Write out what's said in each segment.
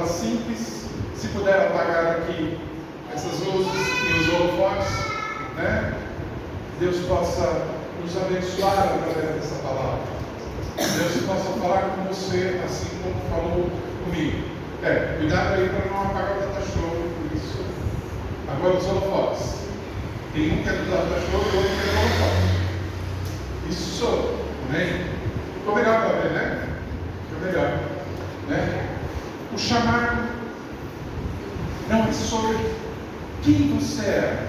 simples. Se puder apagar aqui essas luzes e os holofotes, né? Deus possa nos abençoar através dessa palavra. Deus possa falar com você assim como falou comigo. Cuidado aí para não apagar o data show. Isso. Agora os holofotes. Tem um que é do data show e o outro que é do holofote. Isso. Amém? Ficou melhor para ver, né? Ficou melhor. Né? O chamado não é sobre quem você é,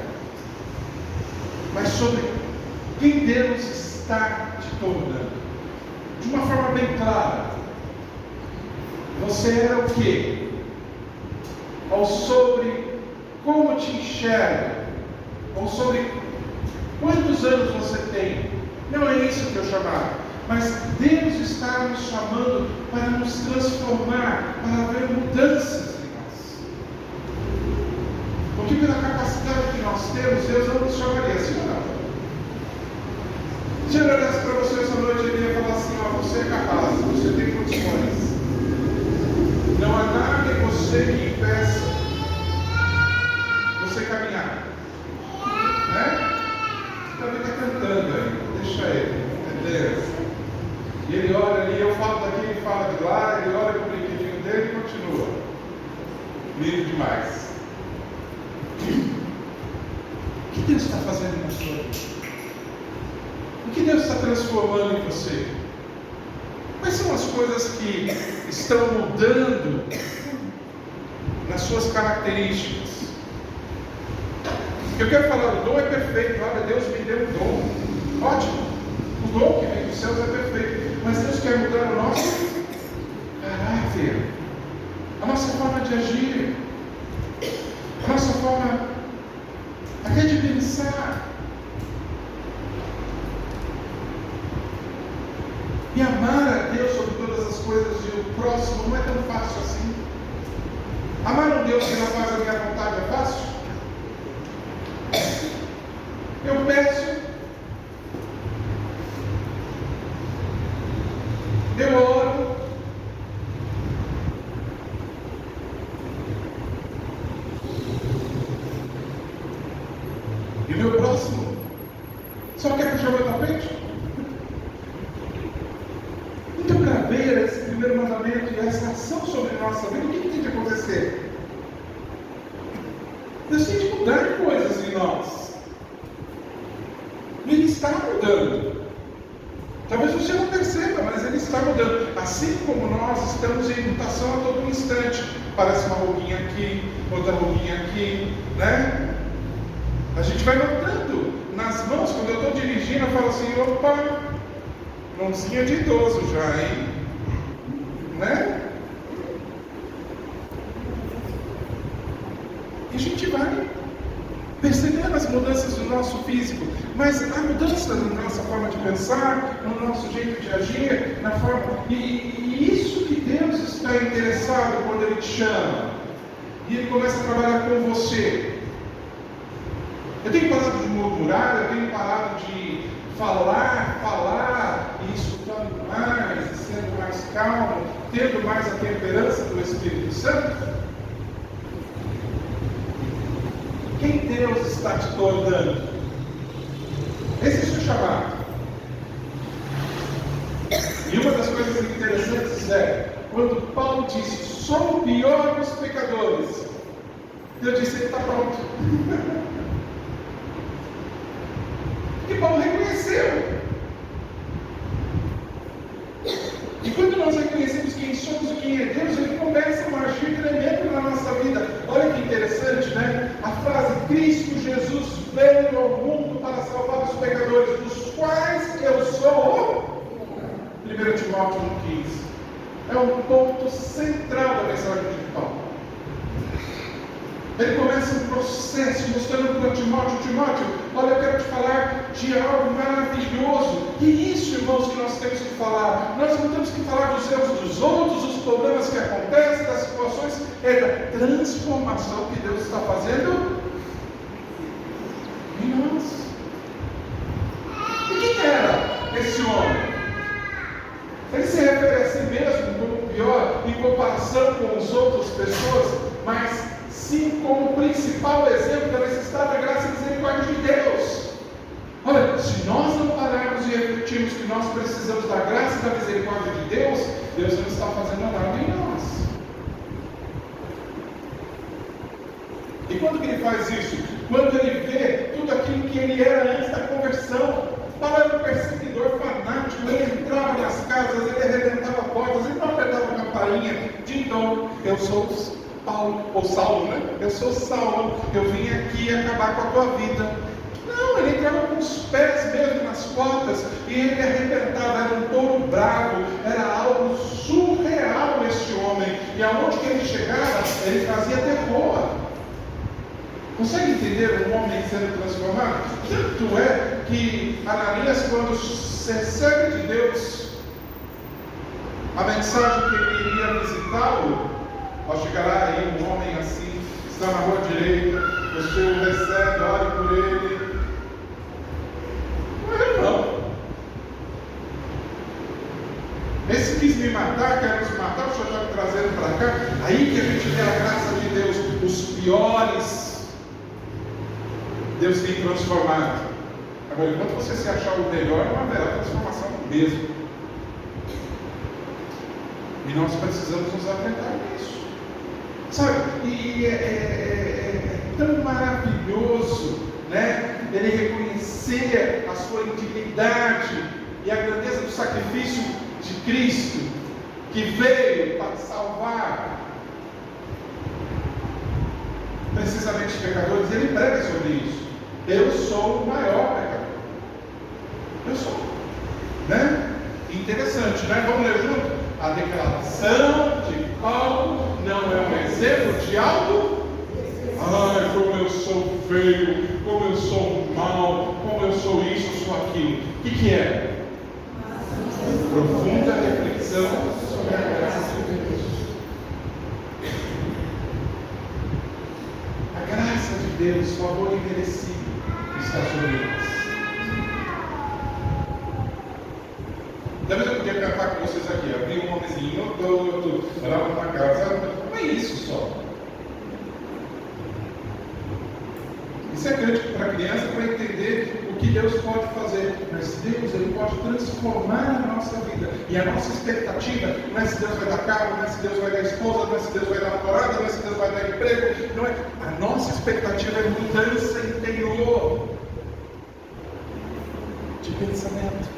mas sobre quem Deus está te tornando. De uma forma bem clara. Você era o quê? Ou sobre como te enxerga? Ou sobre quantos anos você tem? Não é isso que eu chamava. Mas Deus está nos chamando para nos transformar, para haver mudanças em nós. Porque pela capacidade que nós temos, Deus não nos chamaria assim, não. Se eu olhasse para você essa noite, ele ia falar assim: ó, você é capaz, você tem condições. Não há nada em você que impeça você caminhar. Né? Você também está cantando aí, deixa ele, entendeu? E ele olha ali, eu falo daqui, ele fala de lá, ele olha para o brinquedinho dele e continua. Lindo demais. O que Deus está fazendo na sua vida? O que Deus está transformando em você? Quais são as coisas que estão mudando nas suas características? Eu quero falar, o dom é perfeito. Olha, Deus me deu um dom. Ótimo. O dom que vem dos céus é perfeito. Mas Deus quer mudar o nosso caráter, a nossa forma de agir, a nossa forma até de pensar. E amar a Deus sobre todas as coisas e o próximo não é tão fácil assim. Amar um Deus que não faz a minha vontade é fácil? Eu peço, eu oro, e o meu próximo só quer puxar o meu tapete? Então, para ver esse primeiro mandamento e essa ação sobre a nossa vida, o que tem que acontecer? Deus tem que mudar coisas em nós. E Ele está mudando. Talvez você não perceba, mas Ele está mudando. Assim como nós estamos em mutação a todo instante. Parece uma ruguinha aqui, outra ruguinha aqui, né? A gente vai notando nas mãos. Quando eu estou dirigindo, eu falo assim: opa, mãozinha de idoso já, hein? Né? E a gente vai percebendo as mudanças do nosso físico, mas a mudança na nossa forma de pensar, no nosso jeito de agir, na forma. E isso que Deus está interessado quando Ele te chama. E Ele começa a trabalhar com você. Eu tenho parado de murmurar, eu tenho parado de falar, e escutando mais, e sendo mais calmo, tendo mais a temperança do Espírito Santo. Quem Deus está te tornando? Esse é o seu chamado. E uma das coisas interessantes é, quando Paulo disse: sou o pior dos pecadores, Deus disse: ele está pronto. E Paulo reconheceu. E quando nós reconhecemos quem somos e quem é Deus, Ele começa a agir tremendo na nossa vida. Olha que interessante, né? A frase: Cristo Jesus veio ao mundo para salvar os pecadores, dos quais eu sou o 1 Timóteo 1,15. É um ponto central da mensagem de Paulo. Ele começa um processo mostrando para Timóteo: olha, eu quero te falar de algo maravilhoso. E isso, irmãos, que nós temos que falar. Nós não temos que falar dos erros dos outros, dos problemas que acontecem, das situações. É da transformação que Deus está fazendo em nós. E quem era esse homem? Ele se refere a si mesmo como o pior. em comparação com as outras pessoas, mas sim como principal exemplo da necessidade da graça e misericórdia de Deus. Olha, se nós não pararmos e refletirmos que nós precisamos da graça e da misericórdia de Deus, Deus não está fazendo nada em nós. E quando que ele faz isso? Quando ele vê tudo aquilo que ele era antes da conversão. Paulo era um perseguidor fanático, ele entrava nas casas, ele arrebentava portas, ele não apertava a campainha. De então, eu sou Paulo, ou Saulo, né? Eu sou Saulo, eu vim aqui acabar com a tua vida. Não, ele entrava com os pés mesmo nas portas e ele arrebentava, era um touro bravo, era algo surreal este homem. E aonde que ele chegava, ele fazia terror. Consegue entender um homem sendo transformado? Tanto é que Ananias, quando recebe de Deus a mensagem que ele iria visitá-lo, ao chegar lá, aí um homem assim, está na rua direita, você o recebe, ore por ele. Não. Esse quis me matar, quer nos matar, o Senhor está me trazendo para cá. Aí que a gente vê a graça de Deus, os piores. Deus tem transformado. Agora, enquanto você se achar o melhor, não haverá transformação mesmo. E nós precisamos nos atentar nisso. Sabe? E é tão maravilhoso, né? Ele reconhecer a sua indignidade e a grandeza do sacrifício de Cristo, que veio para salvar precisamente os pecadores. Ele prega sobre isso. Eu sou o maior pecador. Eu sou. Né? Interessante, né? Vamos ler junto? A declaração de Paulo não é um exemplo de algo. Ai, como eu sou feio, como eu sou mau, como eu sou isso, eu sou aquilo. O que é? Profunda reflexão sobre a graça de Deus. A graça de Deus, favor imerecido, está sobre nós. Talvez eu podia cantar com vocês aqui, abrir um homenzinho todo, olhava para casa, não é isso só. Isso é grande para a criança, para entender o que Deus pode fazer. Mas Deus, Ele pode transformar a nossa vida. E a nossa expectativa não é se Deus vai dar carro, não é se Deus vai dar esposa, não é se Deus vai dar namorada, não é se Deus vai dar emprego. Não é. A nossa expectativa é mudança interior de pensamento.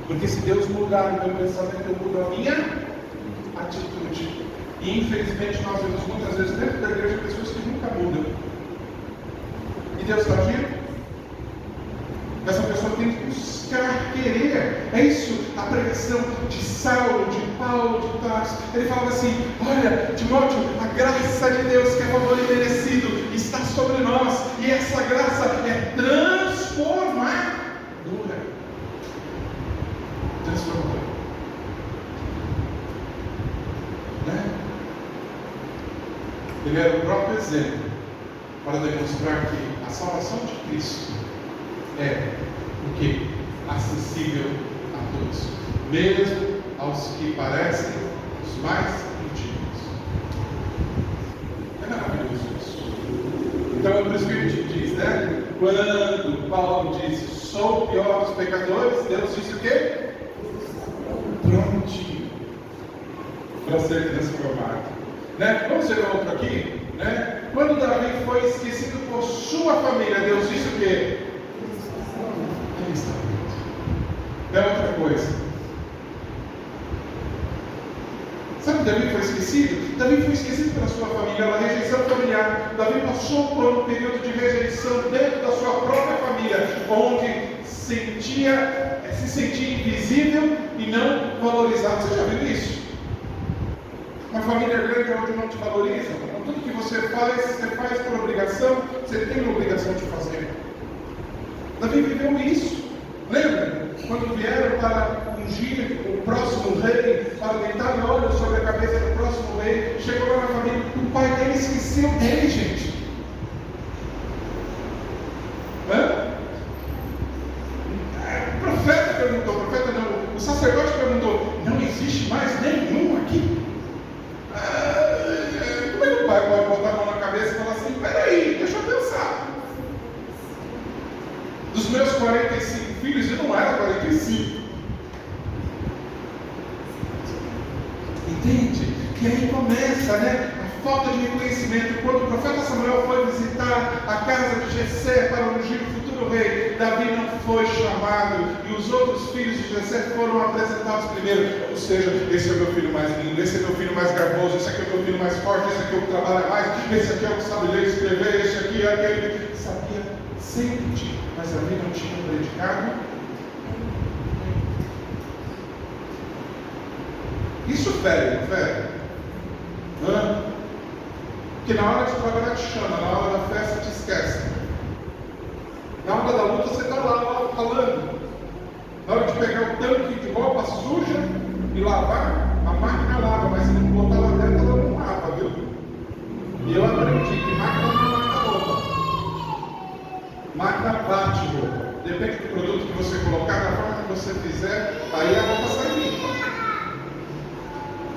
Porque se Deus mudar o meu pensamento, eu mudo a minha atitude. E infelizmente nós vemos muitas vezes dentro da igreja pessoas que nunca mudam. E Deus está agindo? Essa pessoa tem que buscar querer. É isso a pregação de Saulo, de Paulo, de Tarso. Ele falava assim: olha, Timóteo, a graça de Deus, que é favor imerecido, está sobre nós. E essa graça é transformadora. Transformadora. Né? Ele era o próprio exemplo para demonstrar que a salvação de Cristo é o que? Acessível a todos, mesmo aos que parecem os mais antigos. É maravilhoso isso. Então é por isso que a gente diz, né? Quando Paulo disse, sou o pior dos pecadores, Deus disse o quê? Prontinho para ser transformado. Né? Vamos ver outro aqui? Né? Quando Davi foi esquecido por sua família, Deus disse o quê? Ele está pronto. É outra coisa. Sabe, Davi foi esquecido? Davi foi esquecido pela sua família, pela rejeição familiar. Davi passou por um período de rejeição dentro da sua própria família, onde se sentia invisível e não valorizado. Você já viu isso? Uma família grande onde não te valoriza. Tudo que você faz por obrigação, você tem a obrigação de fazer. Davi viveu isso. Lembra? Quando vieram para ungir o próximo rei, para deitar óleo sobre a cabeça do próximo rei, chegou lá na família, o pai dele esqueceu dele, gente. O profeta perguntou, o sacerdote perguntou, não existe mais nenhum aqui? pai pode botar a mão na cabeça e falar assim: peraí, deixa eu pensar. Dos meus 45 filhos, eu não era 45. Entende? E aí começa, né? A falta de reconhecimento. Quando o profeta Samuel foi visitar a casa de Jessé para ungir o futuro rei, Davi não foi chamado, e os outros filhos de Jessé foram apresentados primeiro. Ou seja, esse é o meu filho mais lindo, esse é o meu filho mais garboso, esse aqui é o meu filho mais forte, esse aqui é o que trabalha mais, esse aqui é o que sabe ler e escrever, esse aqui é aquele que sabia sempre, mas Davi não tinha predicado. Isso fere, não fere? Porque na hora de trabalhar te chama, na hora da festa te esquece. Na hora da luta você está lá falando. Na hora de pegar o tanque de roupa suja e lavar, a máquina lava, mas se não botar lá dentro ela não lava, viu? E eu aprendi que máquina não lava roupa. Máquina bate roupa. Depende do produto que você colocar, da forma que você fizer, aí a roupa sai limpa.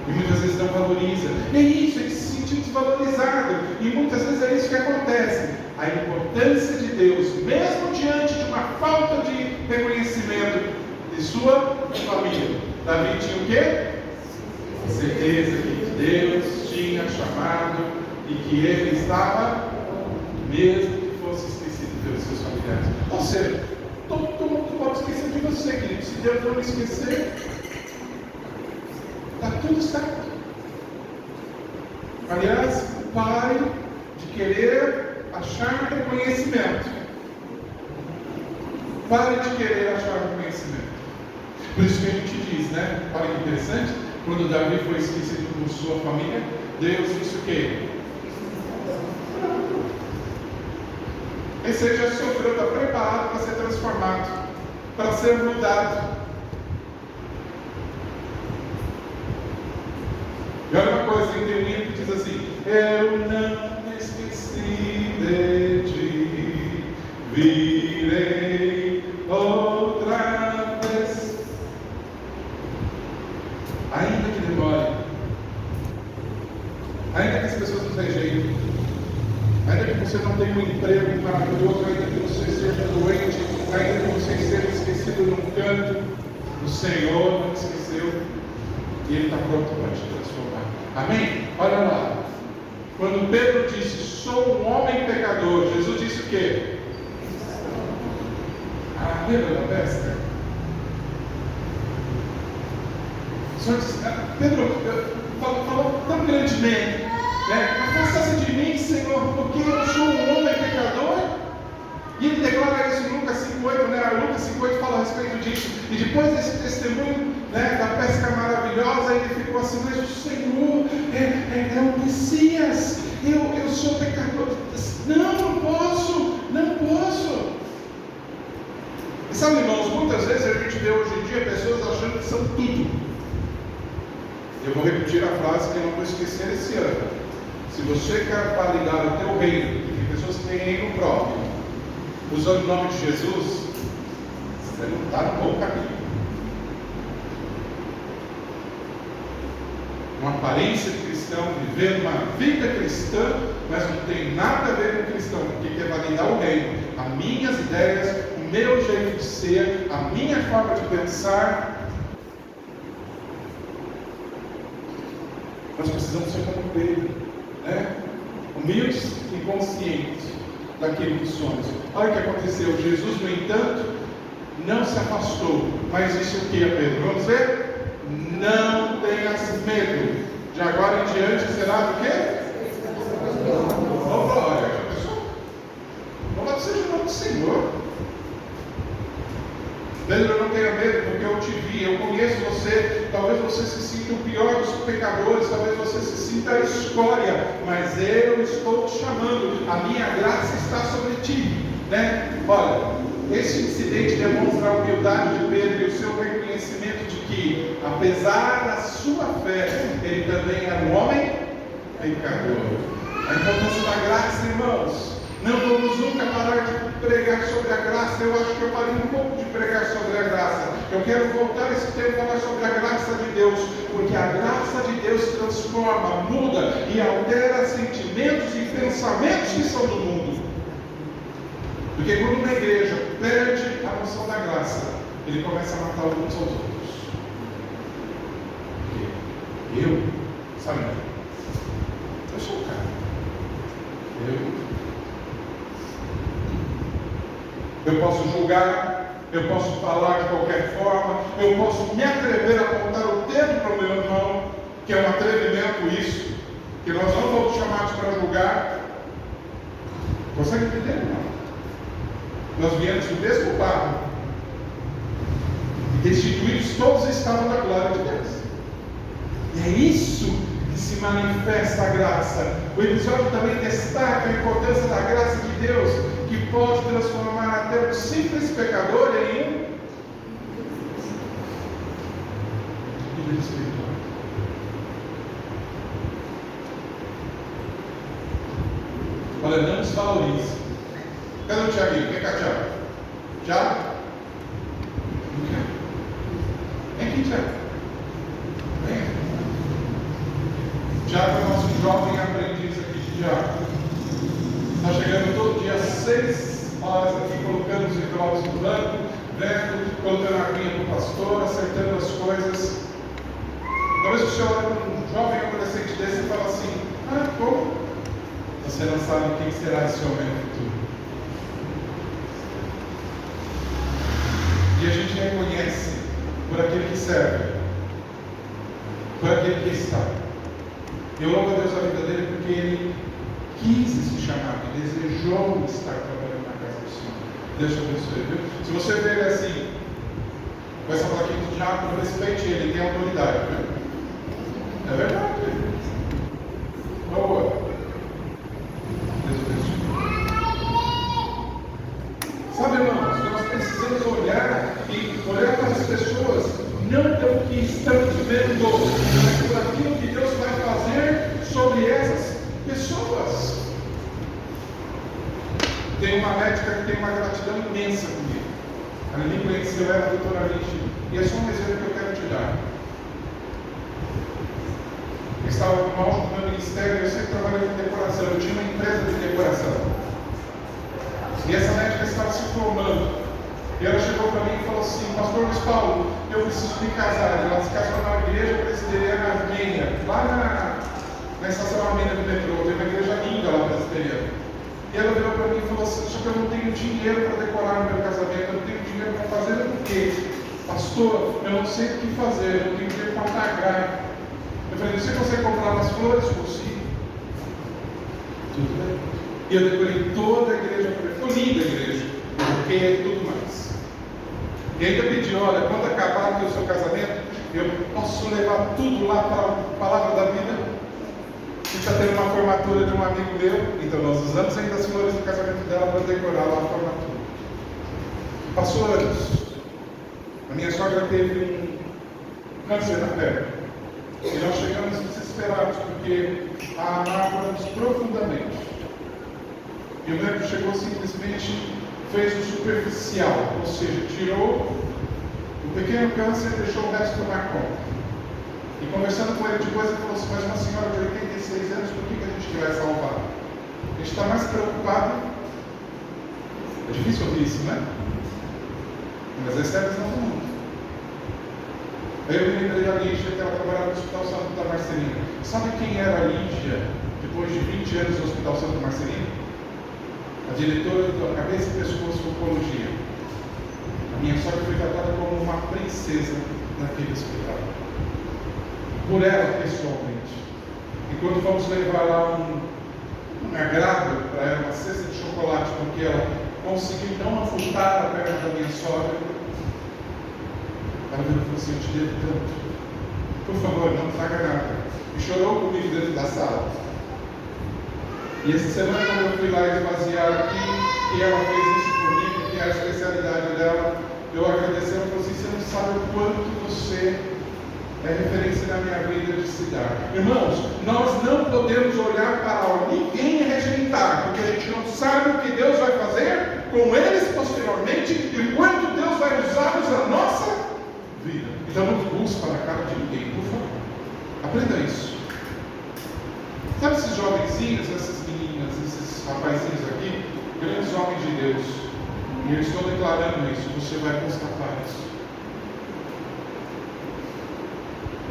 E muitas vezes não valoriza. E é isso, ele se sentiu desvalorizado. E muitas vezes é isso que acontece. A importância de Deus, mesmo diante de uma falta de reconhecimento de sua família. Davi tinha o quê? Certeza que Deus tinha chamado e que ele estava, mesmo que fosse esquecido pelos seus familiares. Ou seja, todo mundo pode esquecer de você, querido. Se Deus não esquecer, está tudo certo. Aliás, pare de querer achar reconhecimento. Pare de querer achar reconhecimento. Por isso que a gente diz, né? Olha que interessante. Quando Davi foi esquecido por sua família, Deus disse o quê? Esse já sofreu, está preparado para ser transformado, para ser mudado. E olha uma coisa, tem um livro que diz assim: eu não me esqueci de ti, virei outra vez. Ainda que demore, ainda que as pessoas nos rejeitem, ainda que você não tenha um emprego maravilhoso, ainda que você seja doente, ainda que você esteja esquecido num canto, o Senhor não esqueceu e Ele está pronto para te transformar. Amém? Olha lá. Quando Pedro disse: sou um homem pecador, Jesus disse o quê? Lembra da pesca? Pedro falou tão grandemente, né? Afasta-se de mim, Senhor, porque eu sou um homem pecador. E ele declara isso em Lucas 5,8, né? Lucas 5,8 fala a respeito disso. E depois desse testemunho, né, da pesca maravilhosa, ele ficou assim: mas o Senhor é o Messias, eu sou pecador. Não posso. E sabe, irmãos, muitas vezes a gente vê hoje em dia pessoas achando que são tudo. Eu vou repetir a frase que eu não vou esquecer esse ano. Se você quer validar o teu reino, tem pessoas que têm reino próprio, usando o nome de Jesus, você não está no bom caminho. Uma aparência de cristão, viver uma vida cristã, mas não tem nada a ver com cristão, porque quer validar o reino, as minhas ideias, o meu jeito de ser, a minha forma de pensar. Nós precisamos ser como Pedro, né? Humildes e conscientes daquilo que somos. Olha o que aconteceu. Jesus, no entanto, não se afastou, mas disse o que a Pedro? Vamos ver? Não tenhas medo. De agora em diante será do quê? Oh, glória. Louvado seja o nome do Senhor. Pedro, não tenha medo, porque eu te vi, eu conheço você. Talvez você se sinta o pior dos pecadores, talvez você se sinta a escória, mas eu estou te chamando, a minha graça está sobre ti, né? Olha, esse incidente demonstra a humildade de Pedro e o seu reconhecimento de que, apesar da sua fé, ele também era um homem pecador. A importância da graça, irmãos. Não vamos nunca parar de pregar sobre a graça. Eu acho que eu parei um pouco de pregar sobre a graça. Eu quero voltar esse tempo e falar sobre a graça de Deus, porque a graça de Deus transforma, muda e altera sentimentos e pensamentos que são do mundo. Porque quando uma igreja perde a noção da graça, ele começa a matar uns aos outros. Eu, sabe? Eu sou o cara. Eu posso julgar, eu posso falar de qualquer forma, eu posso me atrever a apontar o dedo para o meu irmão, que é um atrevimento isso, que nós não fomos chamados para julgar. Consegue entender? Não. Nós viemos do mesmo barro, e destituídos todos estavam da glória de Deus. E é isso que se manifesta a graça. O episódio também destaca a importância da graça de Deus, que pode transformar até um simples pecador em um líder espiritual. Olha, não desvalorize. Cadê o Tiaguinho? Vem cá, Tiago. Tiago? Vem aqui, Tiago. Vem. Tiago é o nosso jovem aprendiz aqui de diácono. Está chegando todo dia às 6 horas aqui, colocando os envelopes no banco, vendo, colocando a aguinha para o pastor, acertando as coisas. Talvez o senhor olhe para um jovem adolescente desse e fala assim: como? Você não sabe quem será esse homem no futuro. E a gente reconhece por aquele que serve, por aquele que está. Eu louvo a Deus a vida dele porque ele quis esse chamado, desejou estar trabalhando na casa do Senhor. Deus te abençoe, viu? Se você vê ele assim, com essa plaquinha do diácono, respeite ele tem autoridade, viu? É verdade. Boa. Deus abençoe. Sabe, irmãos, nós precisamos olhar para as pessoas, não pelo que estamos vendo, mas por aquilo que Deus vai fazer sobre essas pessoas. Tem uma médica que tem uma gratidão imensa comigo. Ela me conheceu, era a doutora Lígia. E é só um exemplo que eu quero te dar. Eu estava no auge do meu ministério, eu sempre trabalhei com decoração. Eu tinha uma empresa de decoração. E essa médica estava se formando. E ela chegou para mim e falou assim: Pastor Luiz Paulo, eu preciso me casar. Ela se casou na igreja presbiteriana Armênia, lá na estação Armênia do metrô. Tem uma igreja linda lá presbiteriana. E ela virou para mim e falou assim: só que eu não tenho dinheiro para decorar o meu casamento, eu não tenho dinheiro para fazer o quê? Pastor, eu não sei o que fazer, eu não tenho dinheiro para pagar. Eu falei: você consegue comprar umas flores? Consigo. Tudo bem. E eu decorei toda a igreja, ficou linda a igreja, porque é tudo mais. E ainda pedi: olha, quando acabar aqui o seu casamento, eu posso levar tudo lá para a palavra da vida? A gente está tendo uma formatura de um amigo meu, então nós usamos ainda as flores do casamento dela para decorar lá a formatura. Passou anos. A minha sogra teve um câncer na perna. E nós chegamos desesperados, porque a amávamos profundamente. E o médico chegou simplesmente, fez o superficial, ou seja, tirou o pequeno câncer e deixou o resto tomar conta. E conversando com ele depois, ele falou assim: mas uma senhora de 86 anos, por que a gente vai salvar? A gente está mais preocupado. É difícil ouvir isso, né? Mas essa é a visão do mundo. Aí eu me lembrei da Lígia, que ela trabalhava no Hospital Santa Marcelina. Sabe quem era a Lígia depois de 20 anos no Hospital Santa Marcelina? A diretora da cabeça e pescoço de oncologia. A minha sogra foi tratada como uma princesa naquele hospital. Por ela, pessoalmente. E quando fomos levar lá um agrado para ela, uma cesta de chocolate, porque ela conseguiu não amputar a perna da minha sogra, ela virou e falou assim: eu te devo tanto. Por favor, não traga nada. E chorou comigo dentro da sala. E essa semana, quando eu fui lá esvaziar aqui, e ela fez isso por mim, porque é a especialidade dela, eu agradeci. Ela falou assim: você não sabe o quanto você é referência na minha vida de se dar. Irmãos, nós não podemos olhar para ninguém e rejeitar, porque a gente não sabe o que Deus vai fazer com vai usá-los na nossa vida. Então não busca na cara de ninguém, por favor. Aprenda isso. Sabe esses jovenzinhos, essas meninas, esses rapazinhos aqui, grandes homens de Deus, e eu estou declarando isso, você vai constatar isso.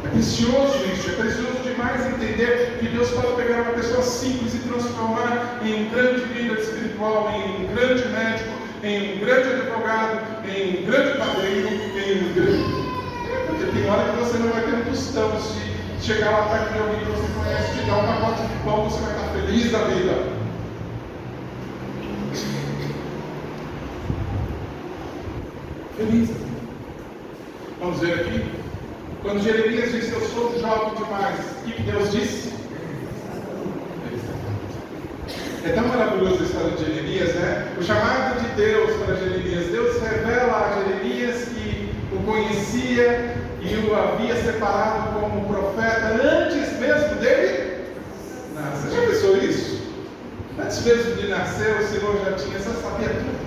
É precioso isso, é precioso demais entender que Deus pode pegar uma pessoa simples e transformar em um grande líder espiritual, em um grande médico, em um grande advogado, em um grande padrinho, em um grande... Porque tem hora que você não vai ter um tostão. Se chegar lá perto de alguém que você conhece, te dar um pacote de pão, você vai estar feliz da vida. Feliz. Vamos ver aqui. Quando Jeremias disse: eu sou jovem demais, o que Deus disse? É tão maravilhosa a história de Jeremias, né? O chamado de Deus para Jeremias. Deus revela a Jeremias que o conhecia e o havia separado como profeta antes mesmo dele nascer. Já pensou isso? Antes mesmo de nascer, o Senhor já sabia tudo.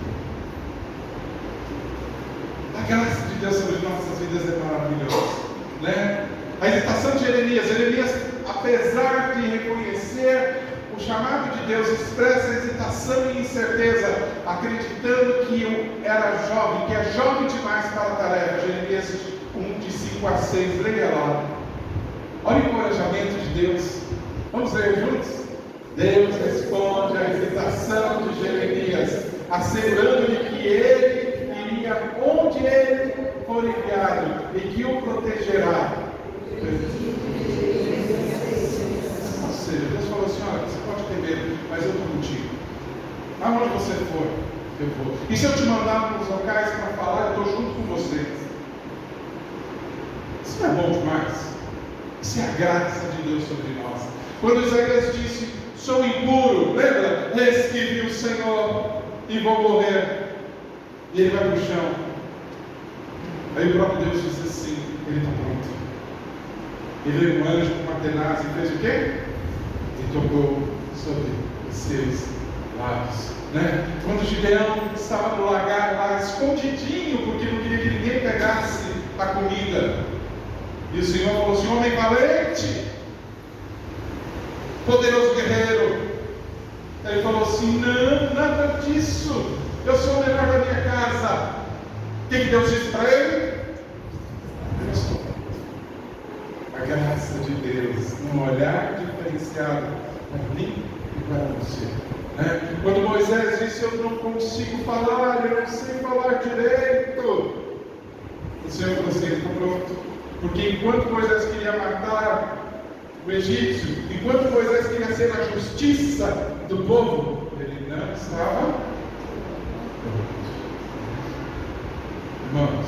A graça de Deus sobre nossas vidas é maravilhosa, né? A hesitação de Jeremias, apesar de reconhecer o chamado de Deus, expressa hesitação e incerteza, acreditando que era jovem, que é jovem demais para a tarefa. Jeremias 1, de 5 a 6, leia lá. Olha o encorajamento de Deus. Vamos ler juntos? Deus responde à hesitação de Jeremias, assegurando-lhe que ele iria onde ele for enviado e que o protegerá. Ou seja, Deus falou assim: olha, você pode ter medo, mas eu estou contigo. Aonde você for, eu vou. E se eu te mandar para os locais para falar, eu estou junto com você. Isso não é bom demais? Isso é a graça de Deus sobre nós. Quando Isaías disse: sou impuro, lembra? Eis que vi o Senhor e vou morrer. E ele vai para o chão. Aí o próprio Deus diz assim: ele está pronto. Ele veio um anjo com uma tenaz e fez o quê? E tocou sobre os seus lábios, né? Quando Gideão estava no lagar lá, escondidinho, porque não queria que ninguém pegasse a comida, e o Senhor falou assim: homem valente, poderoso guerreiro. Ele falou assim: não, nada disso, eu sou o melhor da minha casa. O que Deus disse para ele? Eu estou. A graça de Deus, um olhar diferenciado para mim e para você, né? Quando Moisés disse: eu não consigo falar, eu não sei falar direito, o Senhor falou assim: ele está pronto. Porque enquanto Moisés queria matar o egípcio, enquanto Moisés queria ser a justiça do povo, ele não estava pronto. Irmãos,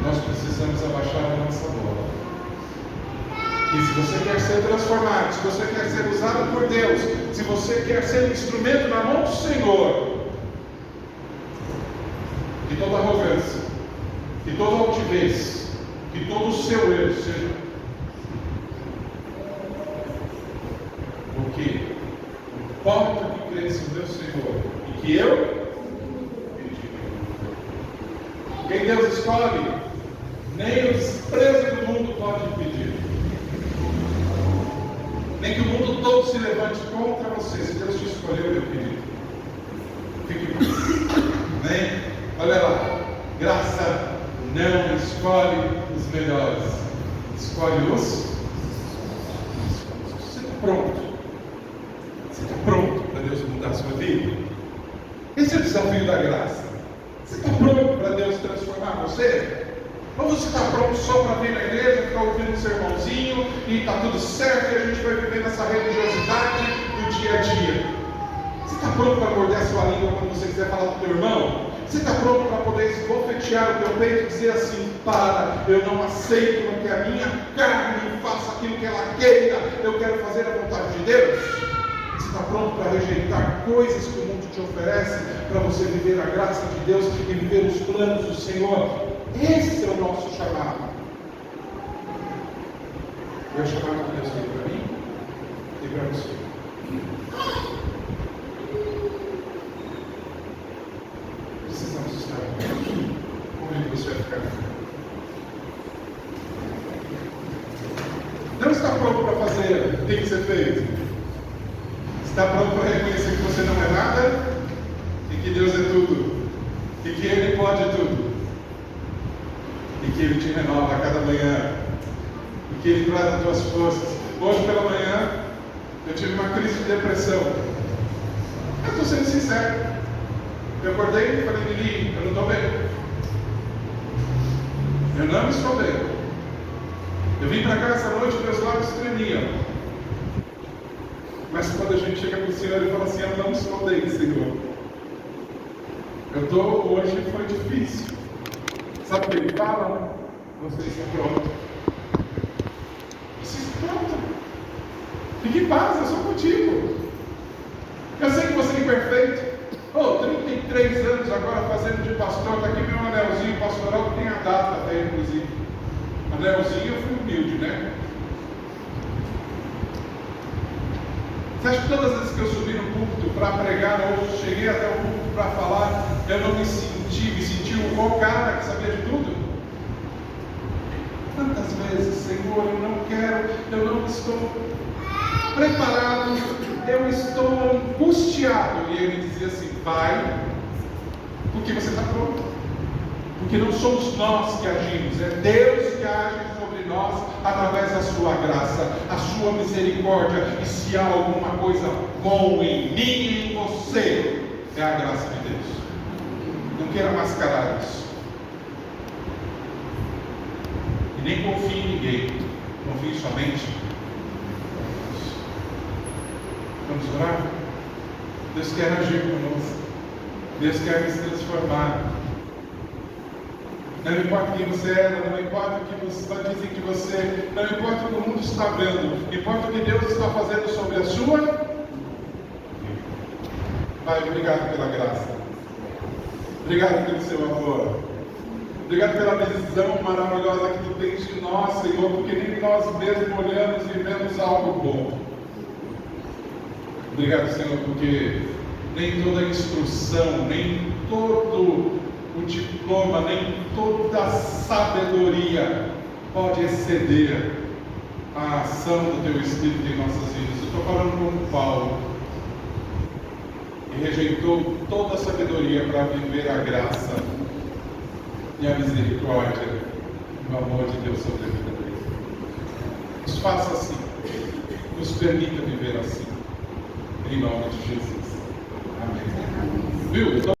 nós precisamos abaixar a nossa bola. E se você quer ser transformado, se você quer ser usado por Deus, se você quer ser um instrumento na mão do Senhor, que toda arrogância, que toda altivez, que todo o seu erro seja o que? Importa que cresça o meu Senhor e que eu pedi. Quem Deus escolhe, nem o desprezo do mundo pode impedir. Nem que o mundo todo se levante contra você. Se Deus te escolheu, meu querido, fique bem. Amém? Olha lá, graça não escolhe os melhores, escolhe os. Você está pronto? Você está pronto para Deus mudar a sua vida? Esse é o desafio da graça. Você está pronto para Deus transformar você? Ou você está pronto só para vir na igreja, ficar ouvindo um sermãozinho e está tudo certo e a gente vai viver nessa religiosidade do dia a dia? Você está pronto para morder a sua língua quando você quiser falar com o teu irmão? Você está pronto para poder esbofetear o teu peito e dizer assim: para, eu não aceito que a minha carne faça aquilo que ela queira, eu quero fazer a vontade de Deus? Você está pronto para rejeitar coisas que o mundo te oferece, para você viver a graça de Deus e viver os planos do Senhor? Esse é o nosso chamado. É o chamado que Deus tem para mim e para você. Precisamos estar aqui. você vai ficar firme. Não está pronto para fazer o que tem que ser feito. Está pronto para reconhecer que você não é nada e que Deus é tudo. E que Ele pode tudo. E que Ele te renova a cada manhã. E que Ele traz as tuas forças. Hoje pela manhã eu tive uma crise de depressão. Eu estou sendo sincero. Eu acordei e falei, Lili, eu não estou bem. Eu não estou bem. Eu vim para cá essa noite, meus lábios tremiam. Mas quando a gente chega para o Senhor e fala assim, eu não estou bem, Senhor. Eu estou, hoje foi difícil. Sabe o que Ele fala? Você está pronto. Você está pronto. Fique em paz, eu sou contigo. Eu sei que você é imperfeito. 33 anos agora fazendo de pastor, está aqui meu anelzinho pastoral, que tem a data até, inclusive. Anelzinho eu fui humilde, né? Você acha que todas as vezes que eu subi no púlpito para pregar, ou cheguei até o púlpito para falar, eu não me senti o cara que sabia de tudo? Tantas vezes, Senhor, eu não quero, eu não estou preparado, eu estou angustiado. E Ele dizia assim, vai, porque você está pronto. Porque não somos nós que agimos, é Deus que age sobre nós através da sua graça, a sua misericórdia. E se há alguma coisa boa em mim e em você, é a graça de Deus. Não queira mascarar isso. E nem confie em ninguém, confie somente em Deus. Vamos orar? Deus quer agir conosco. Deus quer nos transformar. Não importa quem você era, não importa o que você dizem de você, não importa o que o mundo está vendo, importa o que Deus está fazendo sobre a sua vida. Pai, obrigado pela graça. Obrigado pelo seu amor. Obrigado pela visão maravilhosa que tu tens de nós, Senhor, porque nem nós mesmos olhamos e vemos algo bom. Obrigado, Senhor, porque nem toda a instrução, nem todo o diploma, nem toda a sabedoria pode exceder a ação do Teu Espírito em nossas vidas. Eu estou falando com Paulo, que rejeitou toda a sabedoria para viver a graça e a misericórdia e o amor de Deus sobre a vida dele. Nos faça assim, nos permita viver assim, em nome de Jesus. Amém. Viu?